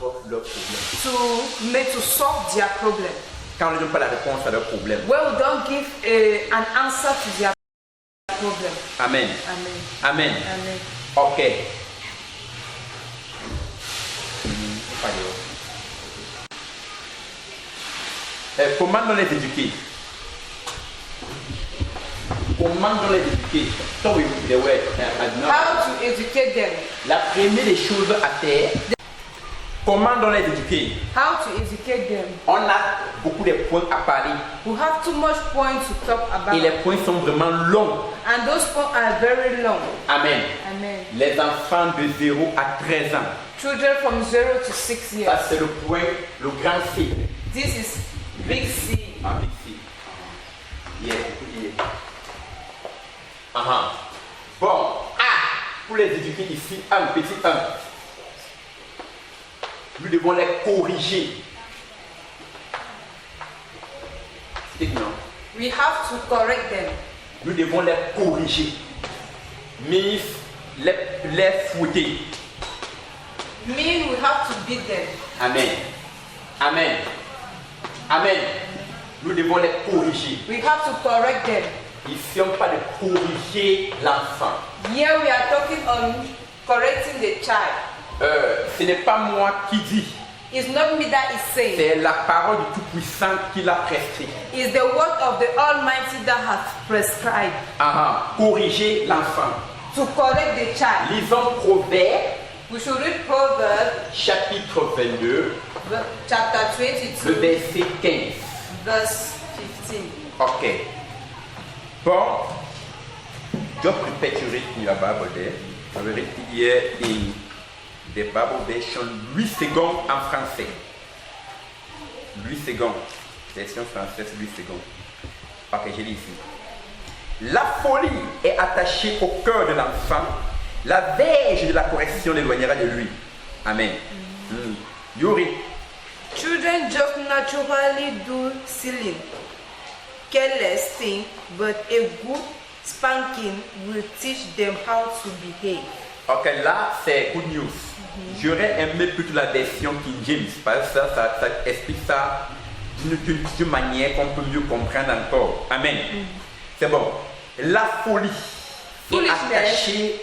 apportent leurs problèmes. to solve their problem. Quand on ne donne pas la réponse à leurs problèmes. When we don't give an answer to their problem. Amen. Amen. Amen. Amen. Ok. Comment on les éduquer? Comment on les éduquer? So we the word. How to educate them? La première des choses à faire. Comment on les éduquer? How to educate them? On a beaucoup de points à parler. We have too much points to talk about. Et les points sont vraiment longs. And those points are very long. Amen. Amen. Les enfants de 0 à 13 ans. Children from 0 to 6 years. Ça c'est le point, le grand C. This is big C. Ah, big C. Yeah, yeah. Bon, pour les éduquer ici, un petit 1. Nous devons les corriger. Non. We have to correct them. Nous devons les corriger. Means les fouetter. Mean we have to beat them. Amen. Amen. Amen. Nous devons les corriger. We have to correct them. Ici, on parle de corriger l'enfant. Here we are talking on correcting the child. Ce n'est pas moi qui dis. It's not me that is saying. C'est la parole du Tout-Puissant qui l'a prescrit. It's the word of the Almighty that has prescribed. Corriger l'enfant. To correct the child. Lisons Proverbes. We should read Proverbs. Chapitre 22. Chapter Le 22. verset 15. Verse 15. Ok. Bon. Just prepare to read in your Bible there. I will read here in the Bible version 8 secondes en français. 8 secondes. Version française 8 secondes. Ok, je lis ici. La folie est attachée au cœur de l'enfant. La verge de la correction l'éloignera de lui. Amen. Yuri. Children just naturally do silly, careless things, but a good spanking will teach them how to behave. Ok, là c'est good news. J'aurais aimé plutôt la version King James parce que ça explique ça d'une manière qu'on peut mieux comprendre encore. Amen. C'est bon. La folie est attachée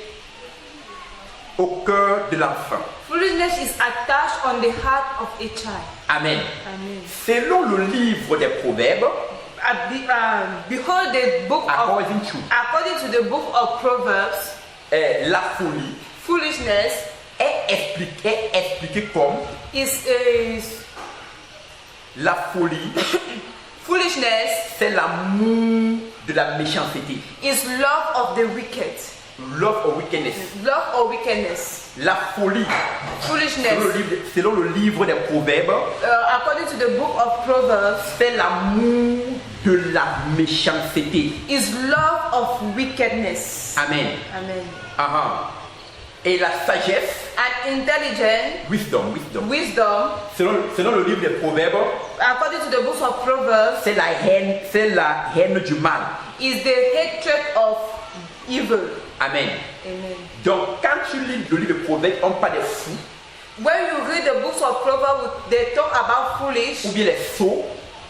au cœur de l'enfant. Foolishness is attached on the heart of a child. Amen. Amen. Selon le livre des Proverbes, Behold the book according according to the book of Proverbs, la folie foolishness est expliquée comme is la folie, foolishness c'est l'amour de la méchanceté. is love of the wicked. Love or wickedness. Love or wickedness. La folie, Foolishness. selon le livre des Proverbes, According to the book of Proverbs, c'est l'amour de la méchanceté. is love of wickedness. Amen. Amen. Et la sagesse, And intelligence, wisdom, wisdom, selon le livre des Proverbes, according to the book of Proverbs, c'est la haine du mal. is the hatred of evil. Amen. Amen. Donc, quand tu lis le livre des Proverbes, on parle des fous, When you read the books of Proverbs, they talk about foolish ou bien les sots,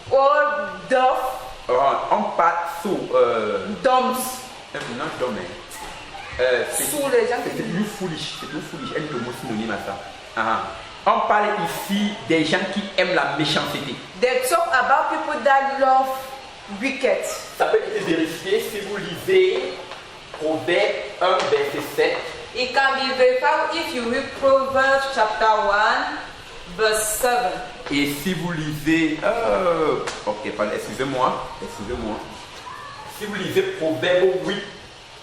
or dumb, on parle sots, dumbs. non, dumb, Sous les gens c'est une foolish, elle est le mot synonyme à ça. On parle ici des gens qui aiment la méchanceté. They talk about people that love wicked. Ça peut être vérifié si vous lisez Proverbes 1, verset 7. It can be verified if you read Proverbs chapter 1, verse 7. Et si vous lisez, ok, pardon, excusez-moi. Si vous lisez Proverbes 8,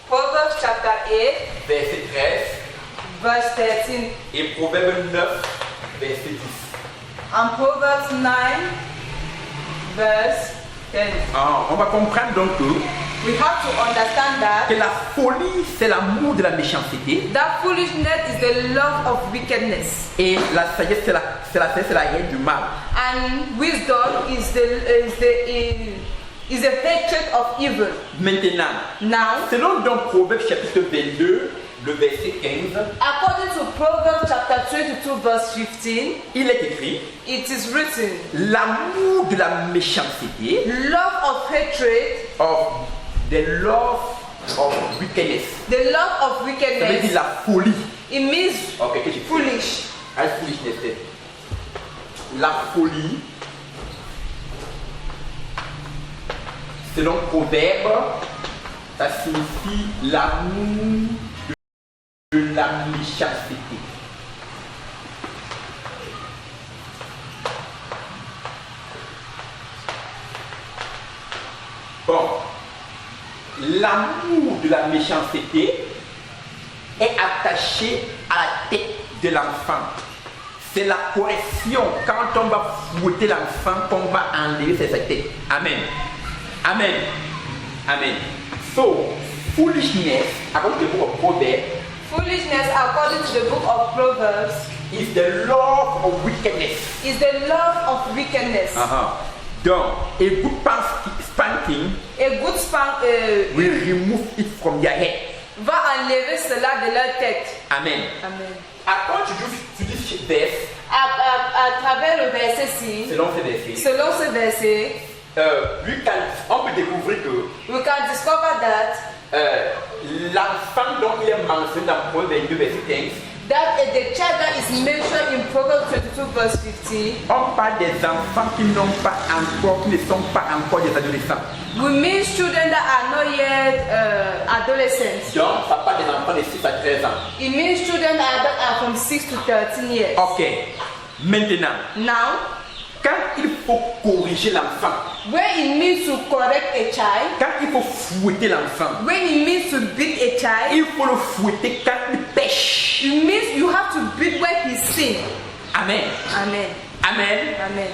Proverbs chapter 8, verset 13, verse 13. et Proverbes 9, verset 10. And Proverbs 9, verse 10. On va comprendre donc We have to understand que that la folie, c'est l'amour de la méchanceté. foolishness is the love of wickedness. Et la sagesse, c'est la haine du mal. And wisdom is the hatred of evil. Maintenant, Now, selon donc Proverbes chapitre 22, le verset 15, According to Proverbs chapter 22 verse 15, il est écrit it is written, l'amour de la méchanceté, love of hatred, of the love of wickedness. the love of Ça veut dire wickedness, la folie. it means Ok, que j'ai foolish. foolishness. La folie, selon Proverbe, ça signifie l'amour de la méchanceté. Bon, l'amour de la méchanceté est attaché à la tête de l'enfant. C'est la correction. Quand on va fouetter l'enfant, qu'on va enlever sa tête. Amen. Amen. Amen. So, foolishness, according to the book of Proverbs, Foolishness, according to the book of Proverbs, is the love of wickedness. is the love of wickedness. Donc, a good spanking A good spank will remove it from their head. va enlever cela de leur tête. Amen. Amen. Quand tu dis ce verset, À travers le verset 6, selon ce verset, selon ce verset, on peut découvrir que we can discover that l'enfant dont il est mentionné dans Proverbe 22, verset 15, the child that is mentioned in Proverbs 22 verse 15, on parle des enfants qui n'ont pas encore, qui ne sont pas encore des adolescents. we mean children that are not yet adolescents. Donc, ça parle des enfants de 6 à 13 ans. It means children that are from 6 to 13 years. Ok. Maintenant, Now, quand il faut corriger l'enfant, when it means to correct a child, quand il faut fouetter l'enfant, when it means to beat a child, il faut le fouetter quand il pêche. it means you have to beat when he sins. Amen. Amen. Amen. Amen.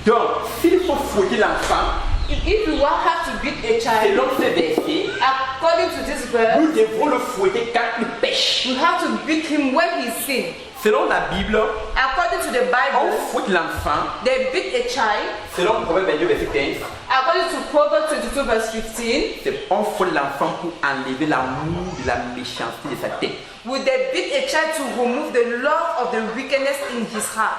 Donc, s'il faut fouetter l'enfant, If you have to beat a child, selon ce verset, according to this verse, nous devons le fouetter quand il pêche. you have to beat him when he sins. Selon la Bible, According to the on Bible, fouette l'enfant, they beat a child. selon Proverbe 22, verset 15, According to Proverbs 22 verse 15, on fouette l'enfant pour enlever l'amour de la méchanceté de sa tête. would they beat a child to remove the love of the wickedness in his heart?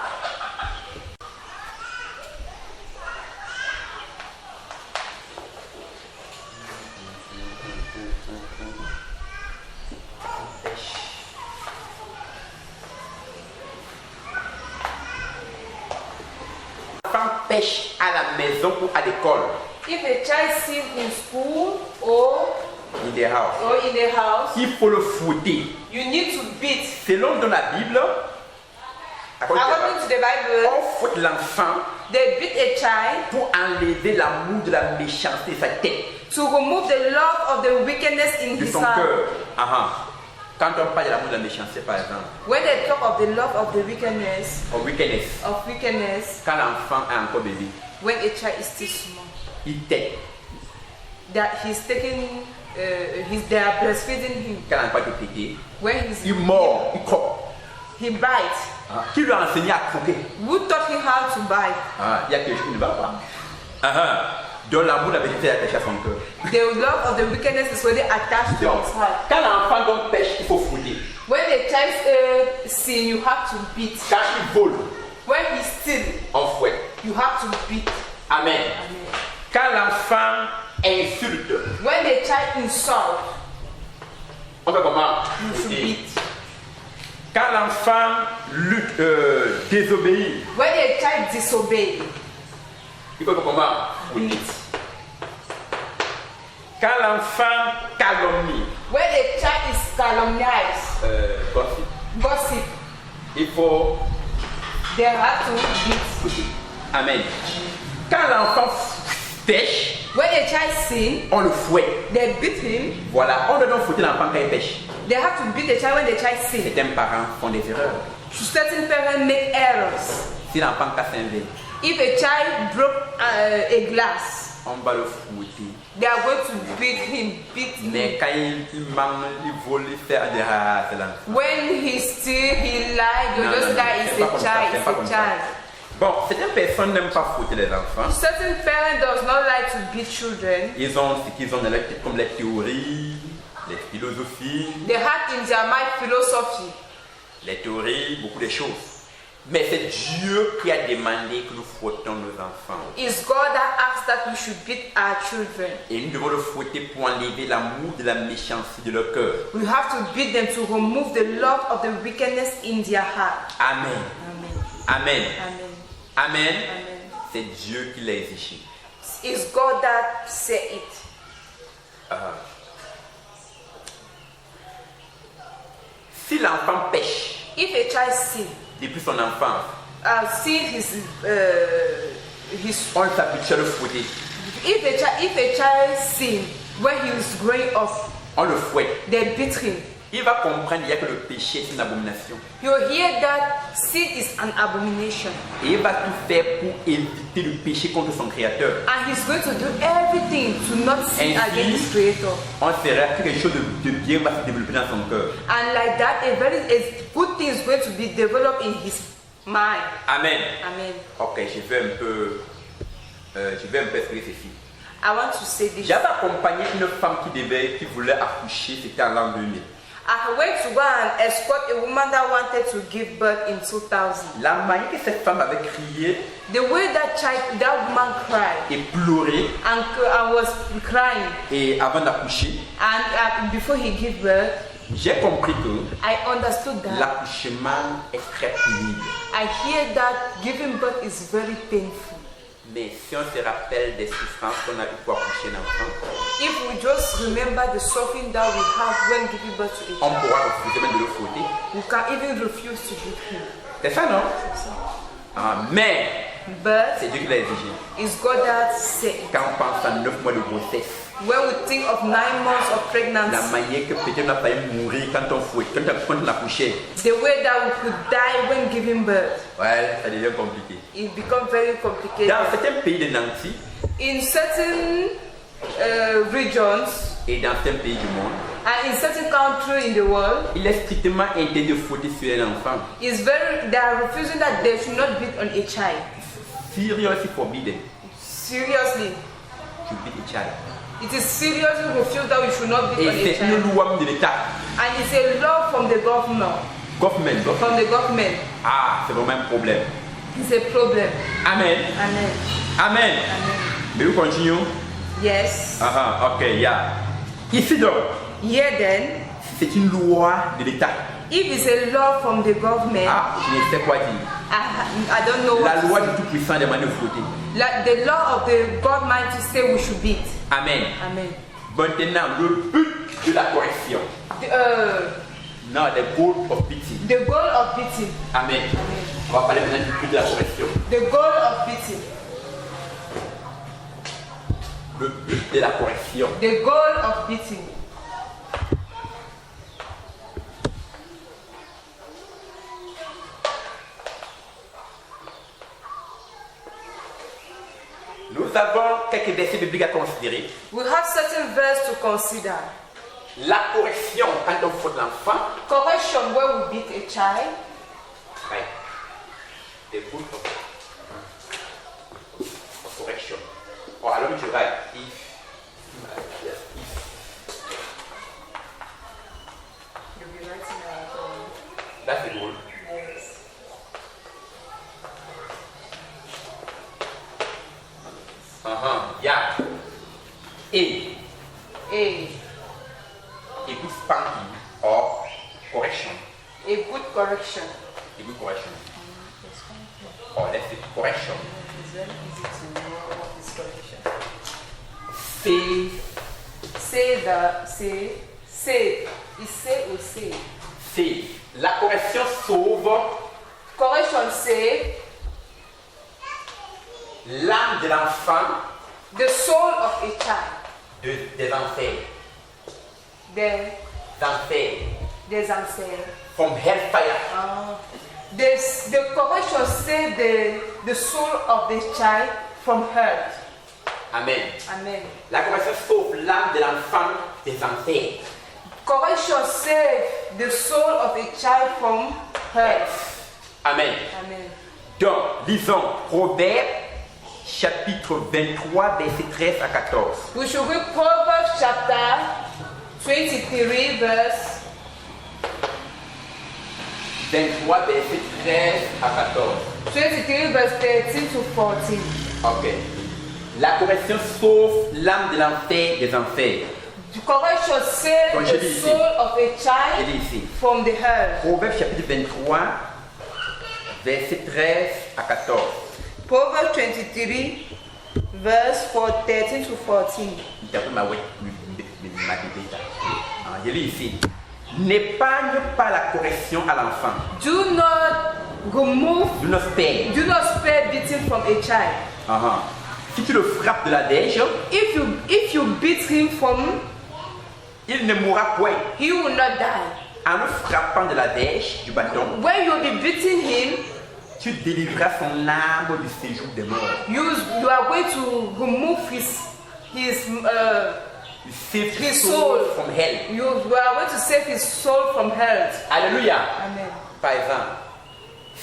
L'enfant pêche à la maison ou à l'école, If a child sins in school or in the house, in the house, il faut le fouetter. you need to beat. Selon dans la Bible, According to the Bible, on fouette l'enfant they beat a child pour enlever l'amour de la méchanceté de sa tête, to remove the love of the wickedness in de his son heart. cœur. Quand on parle de l'amour de la méchanceté, par exemple, When they talk of the love of the wickedness, quand l'enfant est encore bébé, when a child is still small, il tête. that he's taking, they are breastfeeding him. Quand l'enfant est pété, When he's il mord, il croque. he bites. Qui lui a enseigné à croquer? Who taught him how to bite? Il y a quelque chose qui ne va pas. Donc l'amour de la méchanceté est attaché à son cœur. The love of the wickedness is already attached to Donc, his heart. quand l'enfant donc pêche, il faut fouetter. When the child sin, you have to beat. Quand il vole, When he steals, on fouette. you have to beat. Amen. Amen. Quand l'enfant insulte, When the child insults, on fait comment? you should Fouetter. beat. Quand l'enfant désobéit, When a child disobeys, il faut faire comment? Fouetter. beat. Quand l'enfant calomnie, When a child is calumniated, gossip, il faut they have to beat. fouetter. Amen. Quand l'enfant pêche, When a child sins, on le fouette. they beat him. Voilà, on doit donc fouetter l'enfant quand il pêche. They have to beat the child when the child sins. Certains parents font des erreurs. Certain parents make errors. Si l'enfant casse un verre, If a child broke a glass, on va le fouetter. they are going to beat him, Mais quand il mange, il vole, il fait des c'est l'enfant. When he steal, he lied, you Non, just non, that non, is c'est pas a comme ça, child, c'est pas it's comme a ça. child. Bon, certaines personnes n'aiment pas fouetter les enfants. Certain parents does not like to beat children. Ils ont ce qu'ils ont dans comme les théories. les philosophies, They had in their mind philosophy. les théories, beaucoup de choses. Mais c'est Dieu qui a demandé que nous fouettions nos enfants. It's God that asked that we should beat our children. Et nous devons le fouetter pour enlever l'amour de la méchanceté de leur cœur. We have to beat them to remove the love of the wickedness in their heart. Amen. Amen. Amen. Amen. Amen. Amen. C'est Dieu qui l'a exigé. It's God that said it. Si l'enfant pêche If a child sin, depuis son enfance, sin his on s'habitue à le fouetter. if a child sin when he is growing up, On le fouette. they beat him. Il va comprendre qu'il y a que le péché est une abomination. You hear that sin is an abomination, Et il va tout faire pour éviter le péché contre son créateur. and he's going to do everything to not sin Ainsi, against his creator. on verra que quelque chose de bien va se développer dans son cœur. And like that, a good thing is going to be developed in his mind. Amen. Amen. Ok, je vais un peu expliquer ceci. I want to say this. J'avais accompagné une femme qui voulait accoucher, c'était en l'an 2000. I went to go and escort a woman that wanted to give birth in 2000. La manière que cette femme avait crié The way that woman cried et pleuré and was crying, et avant d'accoucher, and before he gave birth, j'ai compris que I understood that. l'accouchement est très pénible. I hear that giving birth is very painful. Mais si on se rappelle des souffrances qu'on a eu pour accoucher un enfant, If we just remember the suffering that we have when giving birth to a on child, pourra refuser même de le fouetter. we can even refuse to give him. C'est ça, non? Mais But c'est Dieu qui l'a exigé. it's God that said it. Quand on pense à 9 mois de grossesse, When we think of 9 months of la pregnancy, manière que peut-être on a failli mourir quand on fouette, quand on accouchait, the way that we could die when giving birth, ouais, ça devient compliqué. it becomes very complicated. Dans certains pays de Nancy In certain regions et dans certains pays du monde, and in certain countries in the world, il est strictement interdit de fouetter sur un enfant. they are refusing that they should not beat on a child. Seriously forbidden Seriously, to beat a child. it is seriously refused that we should not beat Et on a c'est une child. loi de l'État. And it's a law from the government. From the government. Ah, c'est vraiment un problème. It's a problem. Amen. Amen. Amen. Amen. Mais nous continuons. Yes. Ok, yeah. Ici donc, Here then, c'est une loi de l'État. if it's a law from the government, Ah, je ne sais quoi dire. I don't know La what loi to du Tout-Puissant demande de fouetter. like the law of the God mind to say we should beat. Amen. Amen. Maintenant, le but de la correction. Non, the goal of beating. The goal of beating. Amen. On va parler maintenant du but de la correction. The goal of beating. Le but de la correction. The goal of beating. Nous avons quelques versets bibliques à considérer. We have certain verse to consider. La correction quand on faute l'enfant. Correction when we beat a child. Right. The good of correction. Or alors je write if. Yes, if. You'll be writing out. That's the goal. Yes. Yeah. A. A good spanking or correction. good correction. A good correction. Or let's say correction. It's very easy to know what is correction. Say. Is say or say? C'est la correction sauve Correction say l'âme de l'enfant the soul of a child. des enfers. Then D'enfer. there's answer. From hellfire. The correction say the soul of the child from hurt. Amen. Amen. La correction sauve l'âme de l'enfant des enfers. Correction save the soul of a child from hurt. Amen. Amen. Donc, lisons Proverbes chapitre 23, versets 13 à 14. We should read Proverbs chapter 23 verse 23, verset 13 à 14. 23 verse 13 to 14. Ok. La correction sauve l'âme de l'enfer des enfers. The correction save Donc, je the lis ici. soul of a Je child lis ici. from the hell. Proverbe chapitre 23, verset 13 à 14. Proverbs 23 verse 13 to 14. Je lis ici. N'épargne pas la correction à l'enfant. Do not remove, Do not spare. do not spare beating from a child. Si tu le frappes de la dèche, If you beat him from, il ne mourra point. he will not die. En le frappant de la dèche, du bâton, When you be beating him, tu délivreras son âme du séjour des morts. you are going to remove his You save His his soul. soul from hell. you are going to save his soul from hell. Alléluia. Amen. Par exemple,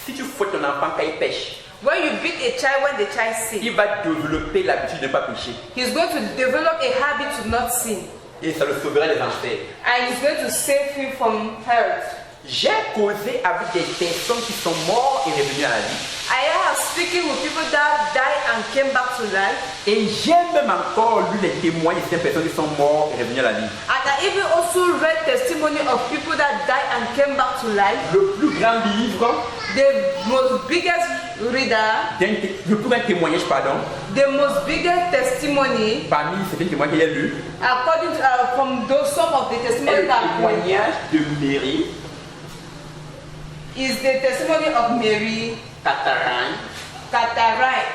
si tu fouettes ton enfant quand il pêche, When you beat a child when the child sins, il va développer l'habitude de ne pas pécher. he's going to develop a habit to not sin, Et ça le sauvera des enfers. and he's going to save him from hell. J'ai causé avec des personnes qui sont mortes et revenues à la vie. I have speaking with people that died and came back to life, Et j'ai même encore lu les témoignages de ces personnes qui sont mortes et revenues à la vie. and I even also read testimony of people that died and came back to life. Le plus grand livre, The most biggest reader, le plus grand témoignage, pardon, the most biggest testimony, parmi ces témoignages que j'ai lus, according to from those some of the est testimony le that I read, témoignage de Mary is the testimony of Mary Catherine, Catherine,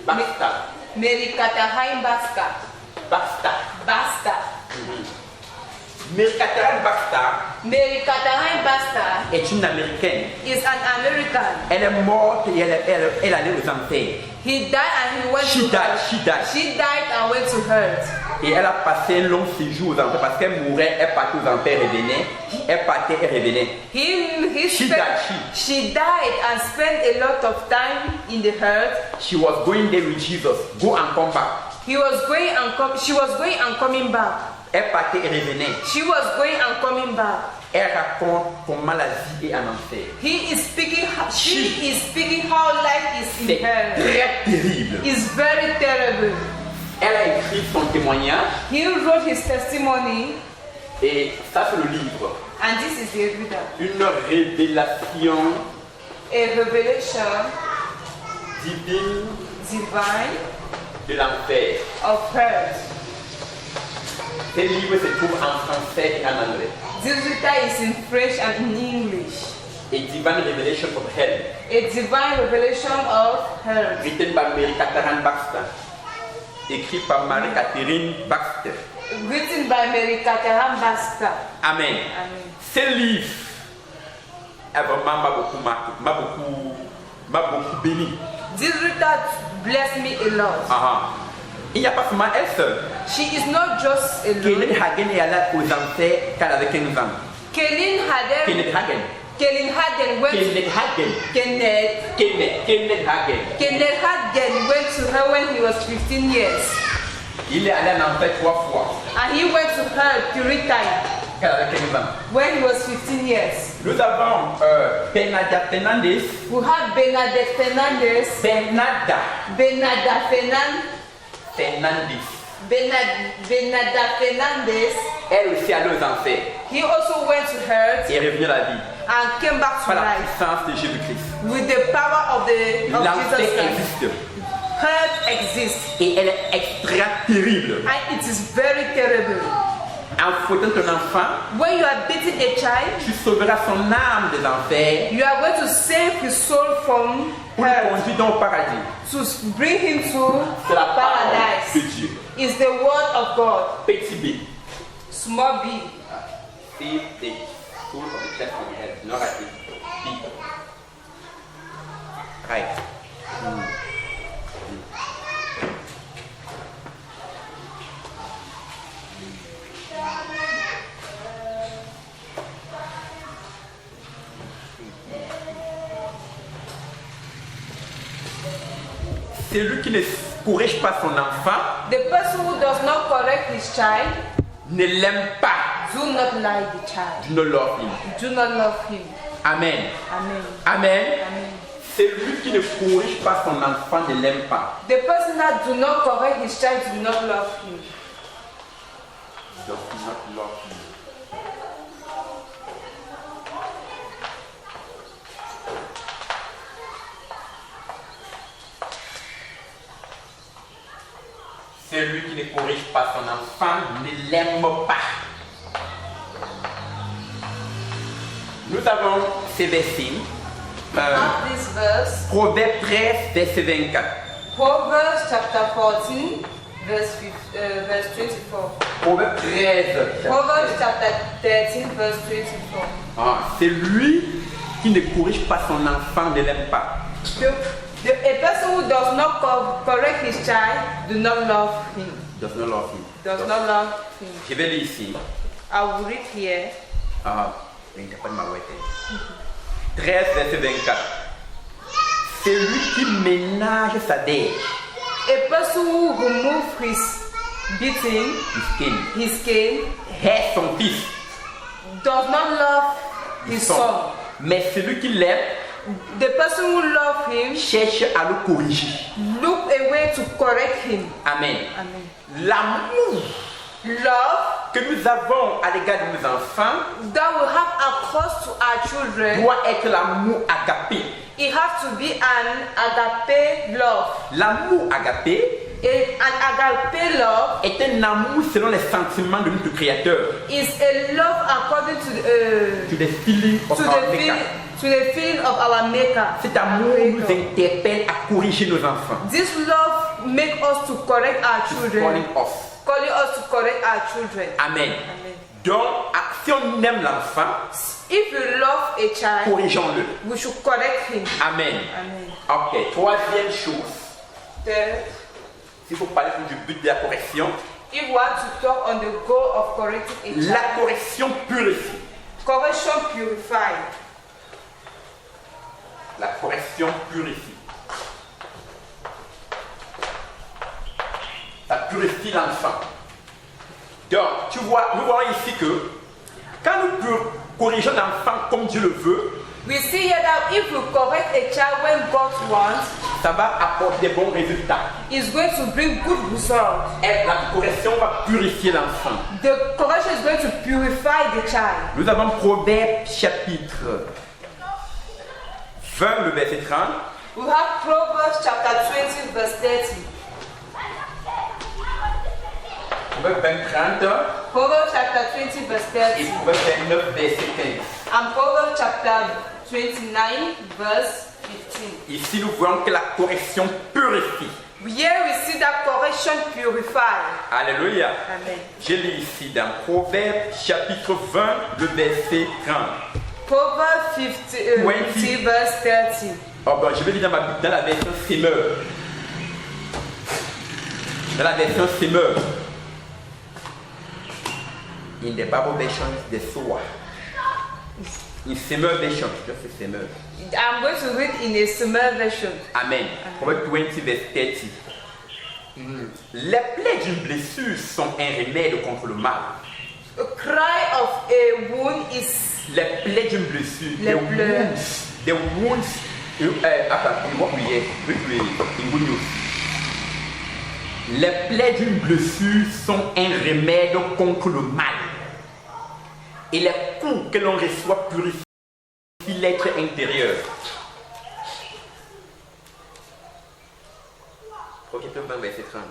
Basta. Mary Catherine Basta. Mary Catherine Basta Mary Catherine Basta est une Américaine. is an American. Elle est morte et elle allait aux enfers. He died and he went She to died, hell. she died. She died and went to hell. Et elle a passé un long séjour aux enfers parce qu'elle mourait, elle partait aux enfers, elle revenait. Elle partait, elle revenait. She died and spent a lot of time in the hell. She was going there with Jesus. Go and come back. She was going and coming back. Elle partait et revenait. She was going and coming back. Elle raconte comment la vie est en enfer. She is speaking how life is C'est in hell. très terrible. It's very terrible. Elle a écrit son témoignage He wrote his testimony, et ça c'est le livre. and this is the reader. Une révélation A revelation divine divine de l'enfer. of hell. Ce livre se trouve en français et en anglais. This reader is in French and in English. A Divine Revelation of Hell, A divine revelation of hell. written by Mary Catherine Baxter. Écrit par Marie-Catherine Baxter. Written by Mary Catherine Basta. Amen. Amen. Ce livre m'a beaucoup marqué, m'a beaucoup béni. This reader blessed me a lot. Il n'y a pas seulement elle seule. She is not just Kenneth alone. Hagin est allé aux enfers quand elle avait 15 ans. Kenneth Kenneth Hagin. went Kenneth Hagin. Kenneth Hagin went to her when he was 15 years. Il est allé en enfer 3 fois And he went to her 3 times quand elle avait 15 ans. when he was 15 years. Nous avons Bernadette Fernandez. We have Bernadette Fernandez. Bernadette Fernandez. Elle aussi allait aux enfers He also went to her et est revenu à la vie and came back to par la life puissance de Jésus-Christ. with the power of L'enfer Jesus Christ. existe Hell exists, et elle est extra terrible. and it is very terrible. En fouettant ton enfant, When you are beating a child, tu sauveras son âme des enfers you are going to save his soul from pour le hell, conduire dans le paradis. to bring him to C'est la parole de paradise. Dieu. Is the word of God. Petit b. Small b. Save the soul of the church from hell. Not like it. B. Right. Celui qui ne corrige pas son enfant The person who does not correct his child ne l'aime pas. do not like the child. Do not love him. Do not love him. Amen. Amen. Amen. Amen. Celui qui ne corrige pas son enfant ne l'aime pas. The person that do not correct his child do not love him. Does not love him. Celui qui ne corrige pas son enfant ne l'aime pas. Nous avons ces versets. Have this verse, Proverbe 13, verset 24. Proverbs chapter 14, verse 24. Proverbe 13. Proverbs chapter 13, verse 24. C'est lui qui ne corrige pas son enfant ne l'aime pas. A person who does not correct his child do not love him. Does not love him. Does not love him. Je vais lire ici. I will read here. Pas de ma ouette. 13, verset 24. Celui qui ménage sa dèche, A person who removes his beating, his cane, hait son fils, does not love his son. mais celui qui l'aime The person who loves him cherche à le corriger. look a way to correct him. Amen. Amen. L'amour Love que nous avons à l'égard de nos enfants that we have across to our children, doit être l'amour agapé. it has to be an agape love. L'amour agapé An agape love est un amour selon les sentiments de notre Créateur. is a love according To the feeling of our Maker. to the feeling of our Maker. Cet amour nous interpelle à corriger nos enfants. This love makes us to correct our children. Calling us. Calling us to correct our children. Amen. Amen. Donc, si on aime l'enfant, If you love a child, corrigeons-le. we should correct him. Amen. Amen. Ok, troisième chose, Third, s'il faut parler du but de la correction, if we want to talk on the goal of correcting a child, la correction purifie. correction purifies. La correction purifie. Ça purifie l'enfant. Donc, tu vois, nous voyons ici que quand nous corrigeons l'enfant comme Dieu le veut, We see here that if we correct a child when God wants, ça va apporter des bons résultats. it's going to bring good results. Et la correction va purifier l'enfant. The correction is going to purify the child. Nous avons Proverbe chapitre 20, le verset 30. We have Proverbs chapter 20, verse 30. Proverbe 20, 30. Proverbs chapter 20, verse Et 30. Proverbe 29, verset 15. And Proverbs chapter 29, verse 15. Ici, nous voyons que la correction purifie. Here we see that correction purifies. Alléluia. Amen. Je lis ici dans Proverbe chapitre 20, le verset 30. Proverbs 50, verse 30. Oh ben, je vais lire dans la version Semeur. Dans la version Semeur. In the Bible version, the Sower. In Semeur version, just say Semeur. I'm going to read in a similar version. Amen. Proverbe 20, verset 30. Les plaies d'une blessure sont un remède contre le mal. A cry of a wound is Les plaies d'une blessure. Les plaies. The wounds. Attends, what we hear? In good news. Les plaies d'une blessure sont un remède contre le mal. Et les coups que l'on reçoit purifient l'être intérieur. Proverbe 20, verset 30.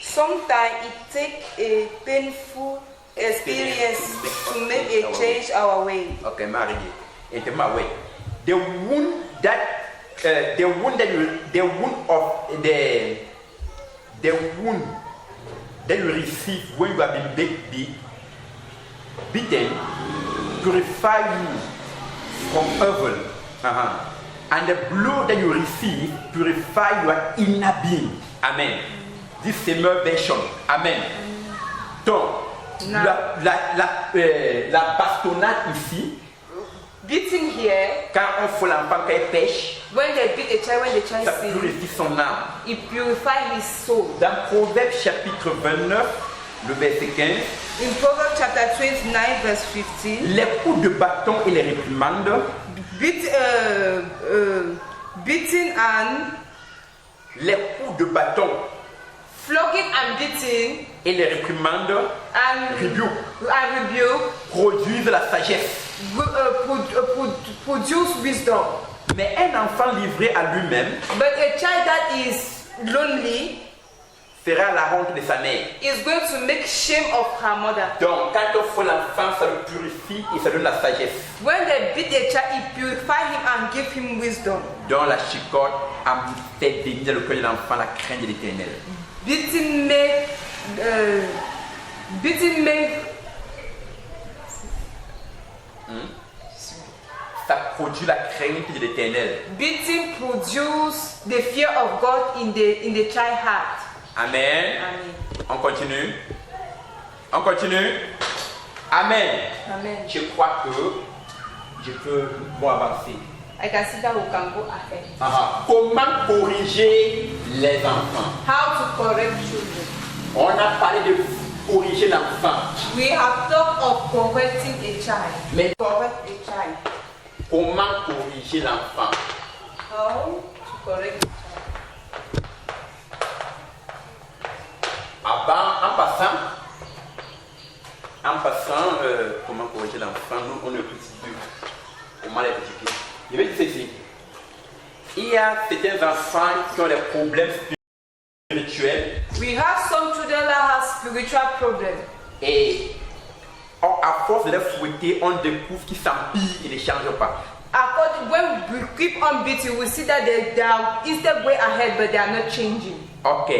sometimes it takes a painful experience to make a change our way. Okay, Marie. It's my way. The wound that you receive when you have been beaten purify you from evil. And the blow that you receive purify your inner being. Amen. This is my version. Amen. Donc, la bastonnade ici Beating here, quand on fout l'enfant quand il pêche, when they beat a child, when the child ça sins, purifie son âme. it purifies his soul. Dans Proverbe chapitre 29, le verset 15, In Proverbs chapter 29, verse 15, les coups de bâton et les réprimandes, beating and les coups de bâton flogging and beating et les réprimandes and rebuke produisent la sagesse. produce wisdom. Mais un enfant livré à lui-même But a child that is lonely fera la honte de sa mère. is going to make shame of her mother. Donc, quand on fait l'enfant, ça le purifie et ça donne la sagesse. When they beat a child, it purifies him and gives him wisdom. Donc, la chicotte a fait venir le cœur de l'enfant la crainte de l'Éternel. Beating make Ça produit la crainte de l'Éternel. beating produce the fear of God in the child heart. Amen. Amen. On continue. On continue. Amen. Amen. Je crois que je peux avancer. I can see that we can go ahead. Comment corriger les enfants? How to correct children. On a parlé de corriger l'enfant. We have talked of correcting a child. Mais Correct a child. comment corriger l'enfant? How to correct a child. En passant, comment corriger l'enfant, nous on est petit peu. Comment l'éduquer? Je vais dire ceci. Il y a certains enfants qui ont des problèmes spirituels. We have some children that have spiritual problems. Et à force de les fouetter, on découvre qu'ils s'empilent et ne changent pas. According, when we keep on beating, we see that they are instead way ahead, but they are not changing. Ok,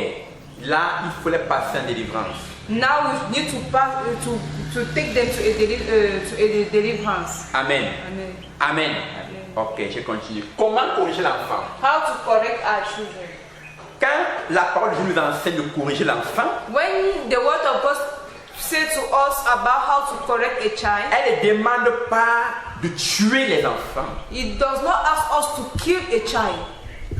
là il faut les passer en délivrance. Now we need to pass to take them to a deliverance. Amen. Amen. Amen. Amen. Ok, je continue. Comment corriger l'enfant? How to correct our children. Quand la parole de Dieu nous enseigne de corriger l'enfant, When the word of God says to us about how to correct a child, elle ne demande pas de tuer les enfants. it does not ask us to kill a child,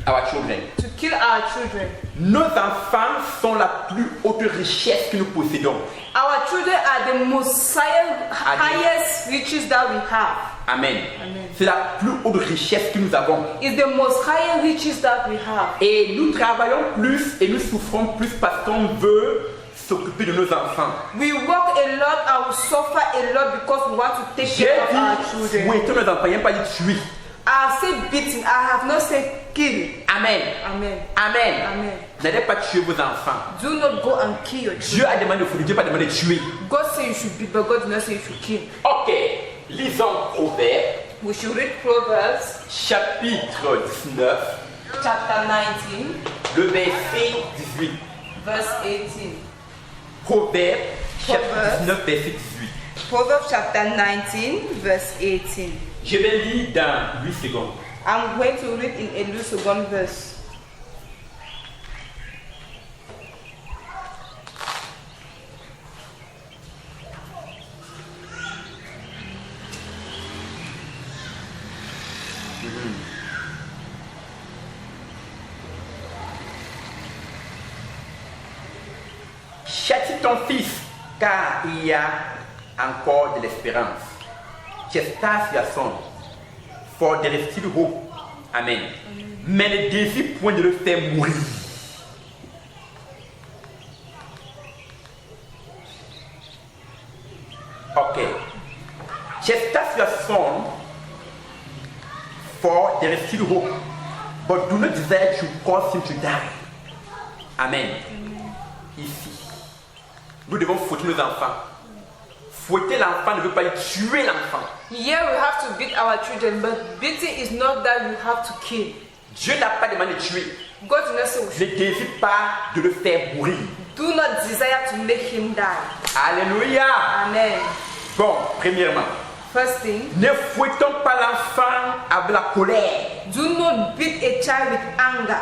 Our children. to kill our children. Nos enfants sont la plus haute richesse que nous possédons. Our children are the most highest riches that we have. Amen. Amen. C'est la plus haute richesse que nous avons. It's the most higher riches that we have. Et nous travaillons plus et nous souffrons plus parce qu'on veut s'occuper de nos enfants. We work a lot and we suffer a lot because we want to take J'ai care of our dit, children. oui, tous nos enfants, il n'y a pas dit tuer. I say beating, I have not said kill. Amen. Amen. Amen. Amen. N'allez pas tuer vos enfants. Do not go and kill your children. Dieu a demandé de fouiller, Dieu n'a pas demandé de tuer. God said you should beat, but God did not say you should kill. Ok, lisons Proverbes, We should read Proverbs chapitre 19, chapter 19, le verset 18. verse 18. Proverbes, chapitre Proverbes. 19, verset 18. Proverbs chapter 19, verse 18. Je vais lire dans 8 secondes. I'm going to read in a second verse. Châtie ton fils, car il y a encore de l'espérance. Chastas garçon, for there is still hope. Amen. Mais ne désire point de le faire mourir. Ok. Chastas garçon, for there is still hope. But do not desire to cause him to die. Amen. Ici, nous devons fouetter nos enfants. Fouetter l'enfant ne veut pas dire tuer l'enfant. Here we have to beat our children, but beating is not that you have to kill. Dieu n'a pas demandé de tuer. God did not say we should. Ne désire pas de le faire mourir. Do not desire to make him die. Alléluia. Amen. Bon, premièrement, First thing, ne fouettons pas l'enfant avec la colère. do not beat a child with anger.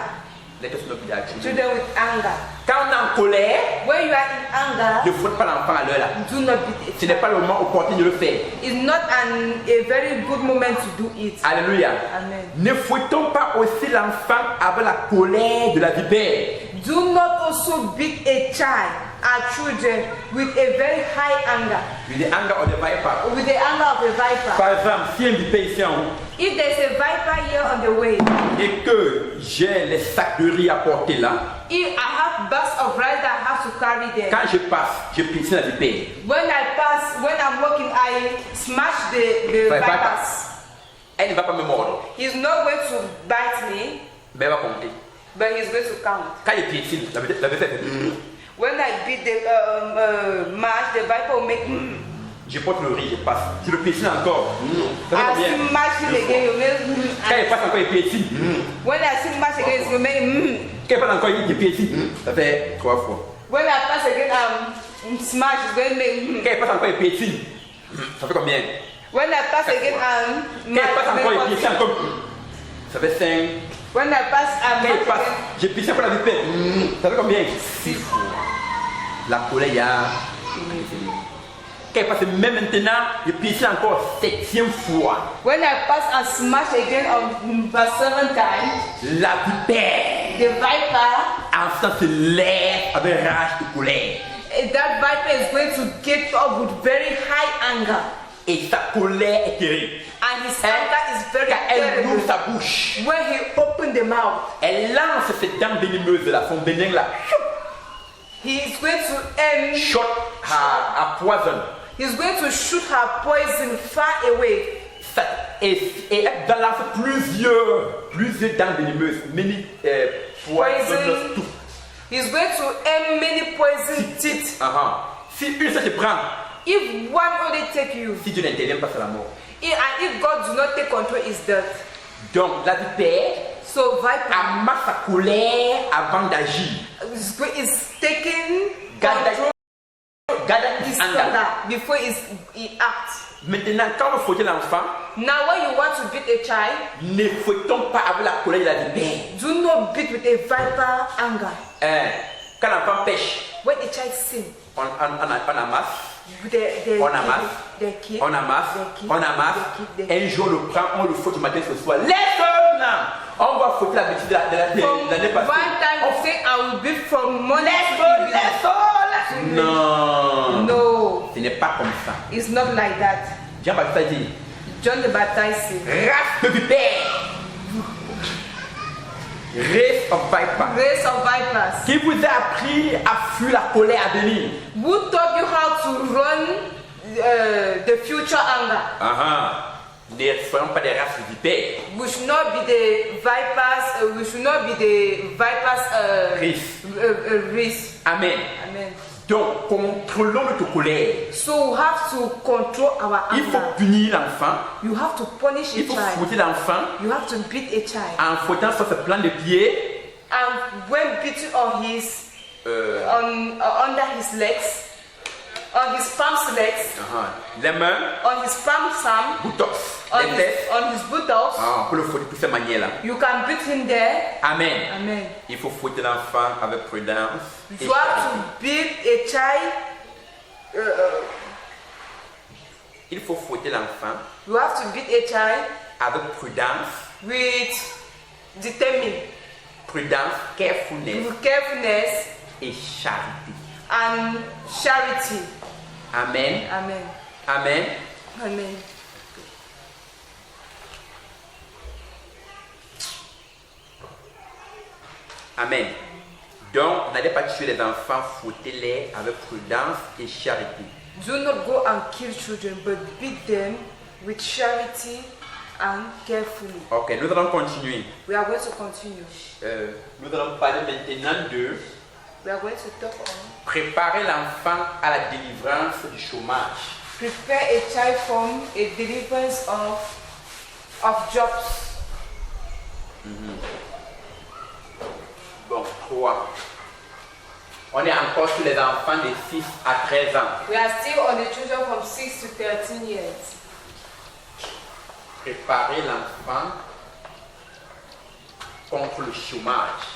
Let us not be that children. Children with anger. Quand on est en colère, When you are in anger, ne fouette pas l'enfant à l'heure là. do not beat Ce a n'est pas child. le moment opportun de le faire. It's not a very good moment to do it. Alléluia. Amen. Ne fouettons pas aussi l'enfant avec la colère de la vipère. Do not also beat a child, our children, with a very high anger, With the anger of the viper. with the anger of a viper. Par exemple, si un vipère ici en haut If there's a viper here on the way, et que j'ai les sacs de riz à porter là, if I have bags of rice that I have to carry there, quand je passe, je piétine la vipère. when I pass, when I'm walking, I smash the vipers. Elle ne va pas me mordre, He's not going to bite me, mais elle va compter. but he's going to count. Quand je piétine, la vipère fait. When I beat the mash, the viper will make. Je porte le riz, je passe. Je le piétine encore. Ça fait I combien? see mash it again, you make. Quand il passe encore, il piétine. When I see mash again, it will make. Quand il passe encore, il piétine. Ça fait 3 fois. When I pass again, smash is going to make. Quand il passe encore, il piétine. Ça fait combien? When I pass again, Quand il passe encore, il piétine encore. Ça fait 5. When I pass, Quand il passe, again. je piétine encore la vipère. Ça fait combien? 6 fois. La colère, il y a. Quand il passe, même maintenant, je piétine encore 7e fois. When I pass and smash again on the 7th time, La vipère. the viper, Enfin se lève avec rage et colère. that viper is going to get up with very high anger. Et sa colère est terrible. And his anger is very Quand elle ouvre terrible. sa bouche, When he opened the mouth, elle lance ses dents venimeuses de la son venin là. he is going to Shot à poison. he's going to shoot her poison far away. Et elle balance plusieurs dents venimeuses. Many poisonous tooth. He's going to aim many poison teeth. Si une seule te prend, If one only take you, si Dieu n'intervient pas, c'est la mort. and if God do not take control, is death. Donc la vipère So viper amasse sa colère avant d'agir. is taking Garde control his his anger. anger before he acts. Maintenant, quand vous fouettez l'enfant, Now, when you want to beat a child, ne fouettons pas avec la colère de la vipère. do not beat with a viper anger. Quand l'enfant pêche, When a child sins, on amasse, they on amasse, keep, on amasse, they keep, on amasse. they keep. Un jour, on le prend, on le fout du matin au soir. Laisse-le! On va foutre la bêtise de l'année From passée. one time you say, I will beat from Monday to Laisse-le! evening. Laisse-le! Non! No, Ce n'est pas comme ça. it's not like that. Jean-Baptiste a dit, John the Baptist said, race de vipère! Race of viper. race of vipers. Qui vous a appris à fuir la colère à venir? Who taught you how to run the future anger? Ne soyons pas des races de vipères. We should not be the vipers. We should not be the vipers. Race. Amen. Amen. Donc, contrôlons notre colère. So we have to control our Il faut anger. punir l'enfant. You have to punish a Il faut child. fouetter l'enfant You have to beat a child. en fouettant sur ses plans de pied, And when beating on his under his legs, on his palms legs, les mains, on his palms arm, buttocks, on les his, fesses. on his buttocks, Pour le fouetter de toutes ces manières-là. you can beat him there. Amen. Amen. Il faut fouetter l'enfant avec prudence. et You have charité. to beat a child. Il faut fouetter l'enfant You have to beat a child avec prudence, with determined, prudence, carefulness with carefulness et charité. and charity. Amen. Amen. Amen. Amen. Amen. Donc, n'allez pas tuer les enfants, fouettez-les avec prudence et charité. Do not go and kill children, but beat them with charity and carefully. Ok, nous allons continuer. We are going to continue. Nous allons parler maintenant de We are going to talk on préparer l'enfant à la délivrance du chômage. prepare a child from a deliverance of jobs. Bon, 3. On est encore sur les enfants de 6 à 13 ans. We are still on the children from 6 to 13 years. Préparer l'enfant contre le chômage.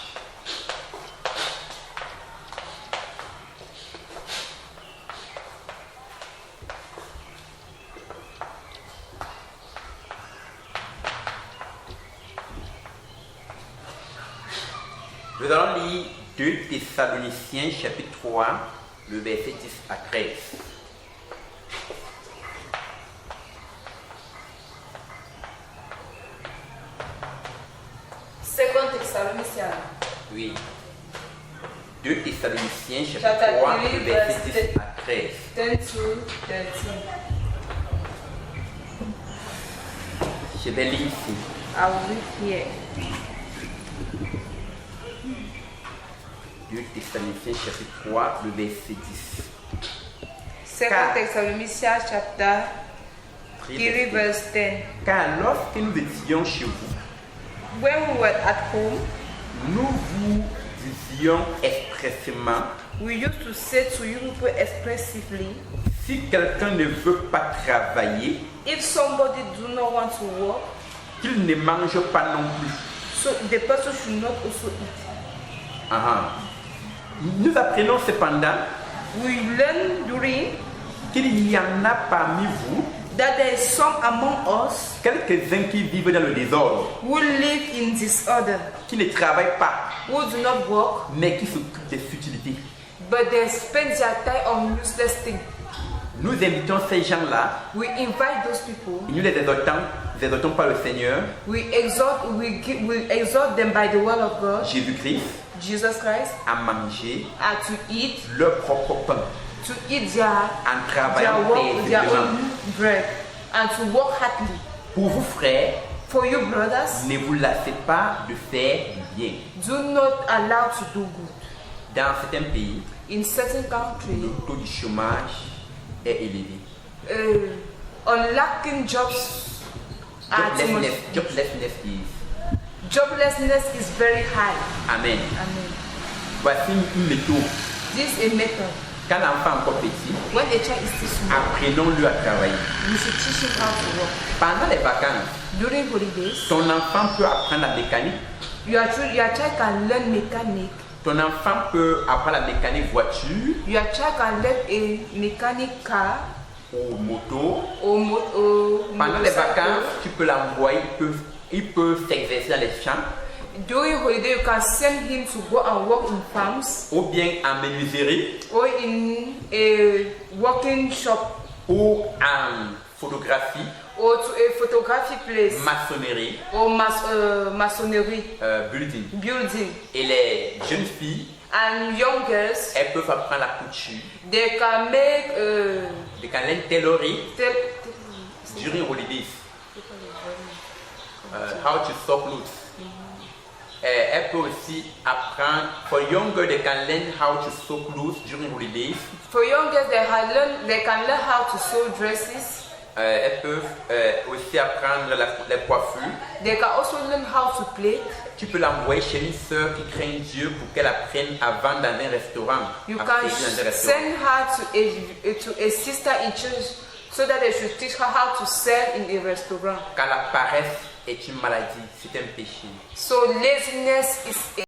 Nous allons lire 2 Thessaloniciens chapitre 3, le verset 10 à 13. Second Thessalonians. Oui. 2 Thessaloniciens chapitre Chapter 3, 3, le verset verse 10 à 13. 10 to 13. Je vais lire ici. I will read here. 2 Thessaloniciens chapitre 3, le verset 10. Second Thessalonians chapter 3, verse 10. Car lorsque nous étions chez vous, When we were at home, nous vous disions expressément, we used to say to you people expressively, si quelqu'un ne veut pas travailler, if somebody do not want to work, qu'il ne mange pas non plus. so the person should not also eat. Ah. Nous apprenons cependant We learn during qu'il y en a parmi vous that there is some among us quelques-uns qui vivent dans le désordre, who live in disorder, qui ne travaillent pas, who do not work, mais qui s'occupent des futilités. but they spend their time on useless things. Nous invitons ces gens-là We invite those people. et nous les exhortons par le Seigneur, We exhort them by the word of God, Jésus-Christ, Jesus Christ, à manger and to eat leur propre pain, their en travaillant their paisiblement. own bread, and to work hardly. Pour vous, frères, For you brothers, ne vous lassez pas de faire du bien. do not allow to do good. Dans certains pays, In certain le countries, taux du chômage est élevé. unlocking jobs are too much. Joblessness is. Joblessness is very high. Amen. Amen. Voici une méthode. This is a method. Quand l'enfant est encore petit, When a child is still small, apprenons-le à travailler. you should teach him how to work. Pendant les vacances, During holidays, ton enfant peut apprendre la mécanique. your child can learn mechanic. Ton enfant peut apprendre la mécanique voiture Your child can learn a mechanic car ou moto. or Pendant les motorcycle. vacances, tu peux l'envoyer, il peut s'exercer dans les champs During holiday, you can send him to go and work in farms ou bien en menuiserie or in a working shop ou en photographie, or to a photography place maçonnerie, or masonry building. building. Et les jeunes filles, And young girls, elles peuvent apprendre la couture, they can make they can learn tailoring during holidays, how to sew clothes. Elle peut aussi apprendre, for young girls they can learn how to sew clothes during holidays. For young girls, they can learn how to sew dresses. Elles peuvent aussi apprendre les coiffures. They can also learn how to play. Tu peux l'envoyer chez une sœur qui craint Dieu pour qu'elle apprenne à vendre dans un restaurant. You à can servir dans un restaurant. send her to a sister in church so that they should teach her how to sell in a restaurant. Car la paresse est une maladie, c'est un péché. So laziness is